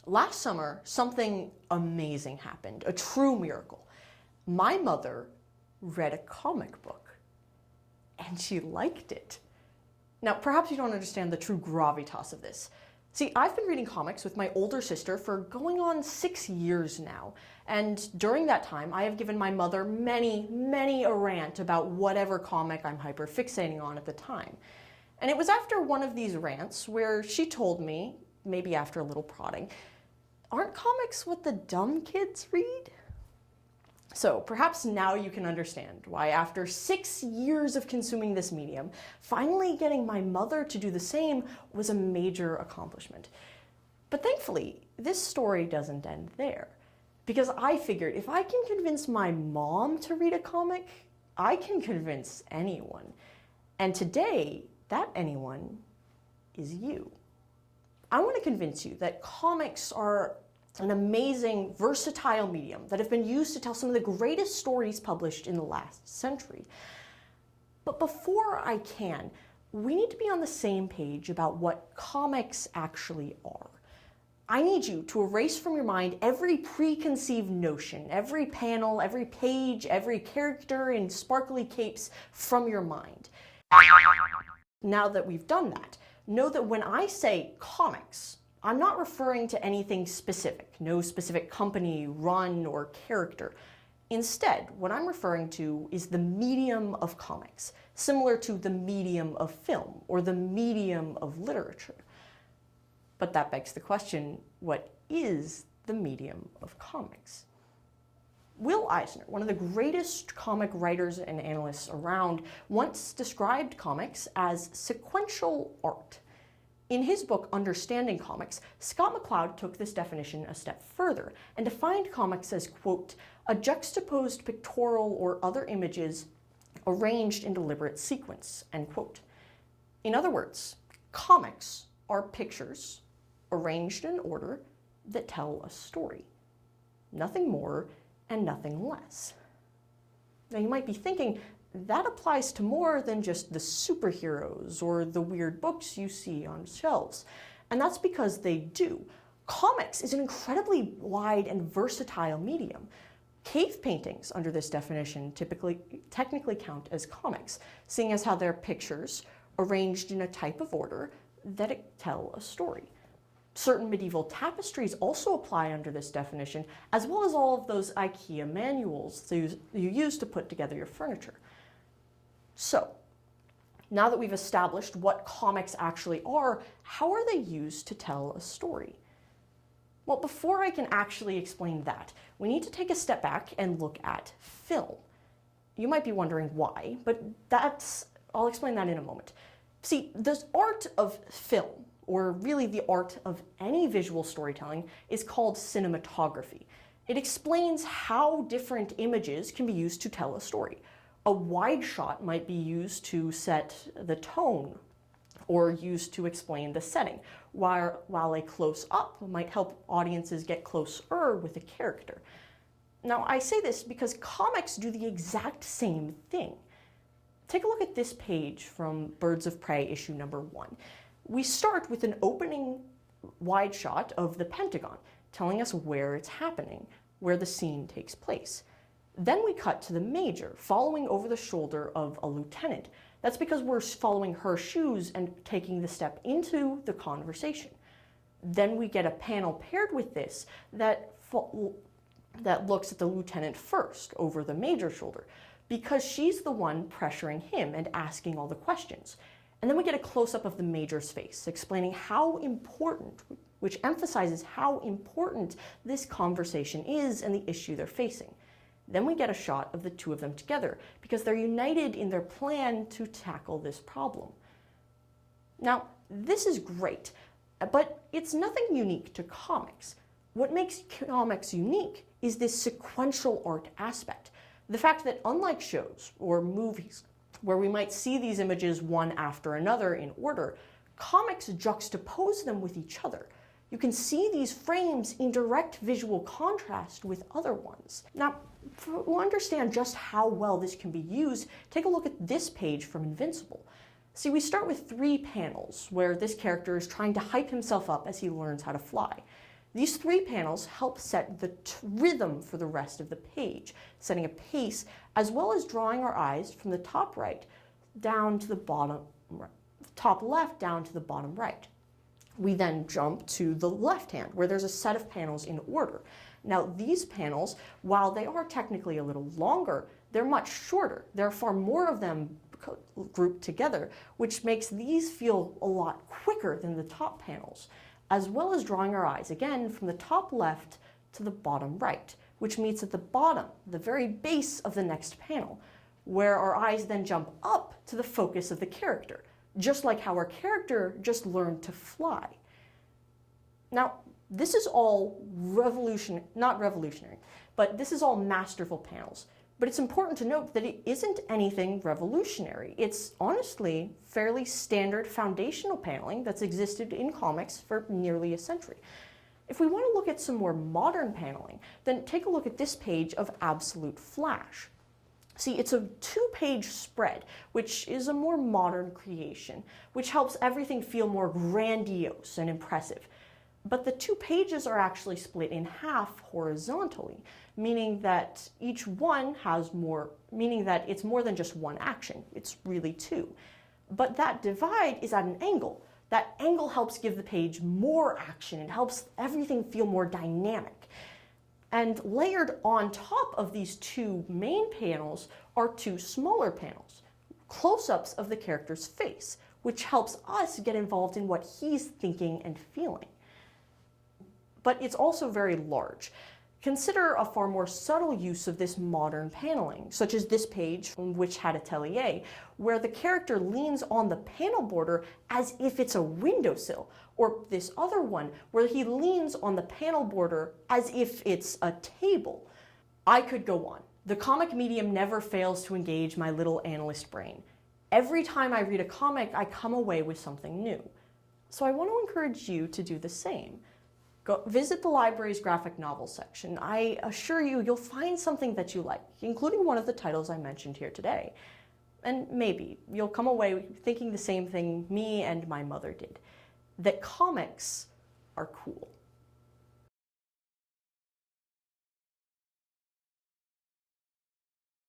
Last summer, something amazing happened, a true miracle. My mother read a comic book, and she liked it. Now, perhaps you don't understand the true gravitas of this. See, I've been reading comics with my older sister for going on 6 years now, and during that time, I have given my mother many a rant about whatever comic I'm hyperfixating on at the time. And it was after one of these rants where she told me, maybe after a little prodding, aren't comics what the dumb kids read? So perhaps now you can understand why after 6 years of consuming this medium, finally getting my mother to do the same was a major accomplishment. But thankfully, this story doesn't end there. Because I figured if I can convince my mom to read a comic, I can convince anyone. And today, that anyone is you. I want to convince you that comics are an amazing, versatile medium that have been used to tell some of the greatest stories published in the last century. But before I can, we need to be on the same page about what comics actually are. I need you to erase from your mind every preconceived notion, every panel, every page, every character in sparkly capes from your mind. Now that we've done that, know that when I say comics, I'm not referring to anything specific, no specific company, run, or character. Instead, what I'm referring to is the medium of comics, similar to the medium of film or the medium of literature. But that begs the question, what is the medium of comics? Will Eisner, one of the greatest comic writers and analysts around, once described comics as sequential art. In his book, Understanding Comics, Scott McCloud took this definition a step further and defined comics as, quote, a juxtaposed pictorial or other images arranged in deliberate sequence, end quote. In other words, comics are pictures arranged in order that tell a story. Nothing more and nothing less. Now you might be thinking, that applies to more than just the superheroes or the weird books you see on shelves. And that's because they do. Comics is an incredibly wide and versatile medium. Cave paintings, under this definition, technically count as comics, seeing as how they're pictures arranged in a type of order that tell a story. Certain medieval tapestries also apply under this definition, as well as all of those IKEA manuals you use to put together your furniture. So, now that we've established what comics actually are, how are they used to tell a story? Well, before I can actually explain that, we need to take a step back and look at film. You might be wondering why, but I'll explain that in a moment. See, the art of film, or really the art of any visual storytelling, is called cinematography. It explains how different images can be used to tell a story. A wide shot might be used to set the tone or used to explain the setting, while a close-up might help audiences get closer with a character. Now, I say this because comics do the exact same thing. Take a look at this page from Birds of Prey issue number 1. We start with an opening wide shot of the Pentagon, telling us where it's happening, where the scene takes place. Then we cut to the Major, following over the shoulder of a lieutenant. That's because we're following her shoes and taking the step into the conversation. Then we get a panel paired with this that looks at the lieutenant first, over the Major's shoulder, because she's the one pressuring him and asking all the questions. And then we get a close-up of the Major's face, explaining how important, which emphasizes how important this conversation is and the issue they're facing. Then we get a shot of the two of them together, because they're united in their plan to tackle this problem. Now, this is great, but it's nothing unique to comics. What makes comics unique is this sequential art aspect. The fact that unlike shows or movies, where we might see these images one after another in order, comics juxtapose them with each other. You can see these frames in direct visual contrast with other ones. Now, to understand just how well this can be used, take a look at this page from Invincible. See, we start with 3 panels where this character is trying to hype himself up as he learns how to fly. These 3 panels help set the rhythm for the rest of the page, setting a pace, as well as drawing our eyes from the top right down to the bottom, top left down to the bottom right. We then jump to the left hand, where there's a set of panels in order. Now, these panels, while they are technically a little longer, they're much shorter. There are far more of them grouped together, which makes these feel a lot quicker than the top panels, as well as drawing our eyes, again, from the top left to the bottom right, which meets at the bottom, the very base of the next panel, where our eyes then jump up to the focus of the character, just like how our character just learned to fly. Now, this is all not revolutionary, but this is all masterful panels. But it's important to note that it isn't anything revolutionary. It's honestly fairly standard foundational paneling that's existed in comics for nearly a century. If we want to look at some more modern paneling, then take a look at this page of Absolute Flash. See, it's a 2-page spread, which is a more modern creation, which helps everything feel more grandiose and impressive. But the 2 pages are actually split in half horizontally, meaning that each one has meaning that it's more than just one action, it's really 2. But that divide is at an angle. That angle helps give the page more action. It helps everything feel more dynamic. And layered on top of these 2 main panels are 2 smaller panels, close-ups of the character's face, which helps us get involved in what he's thinking and feeling. But it's also very large. Consider a far more subtle use of this modern paneling, such as this page from Which Had Atelier, where the character leans on the panel border as if it's a windowsill, or this other one where he leans on the panel border as if it's a table. I could go on. The comic medium never fails to engage my little analyst brain. Every time I read a comic, I come away with something new. So I want to encourage you to do the same. Go visit the library's graphic novel section. I assure you, you'll find something that you like, including one of the titles I mentioned here today. And maybe you'll come away thinking the same thing me and my mother did, that comics are cool.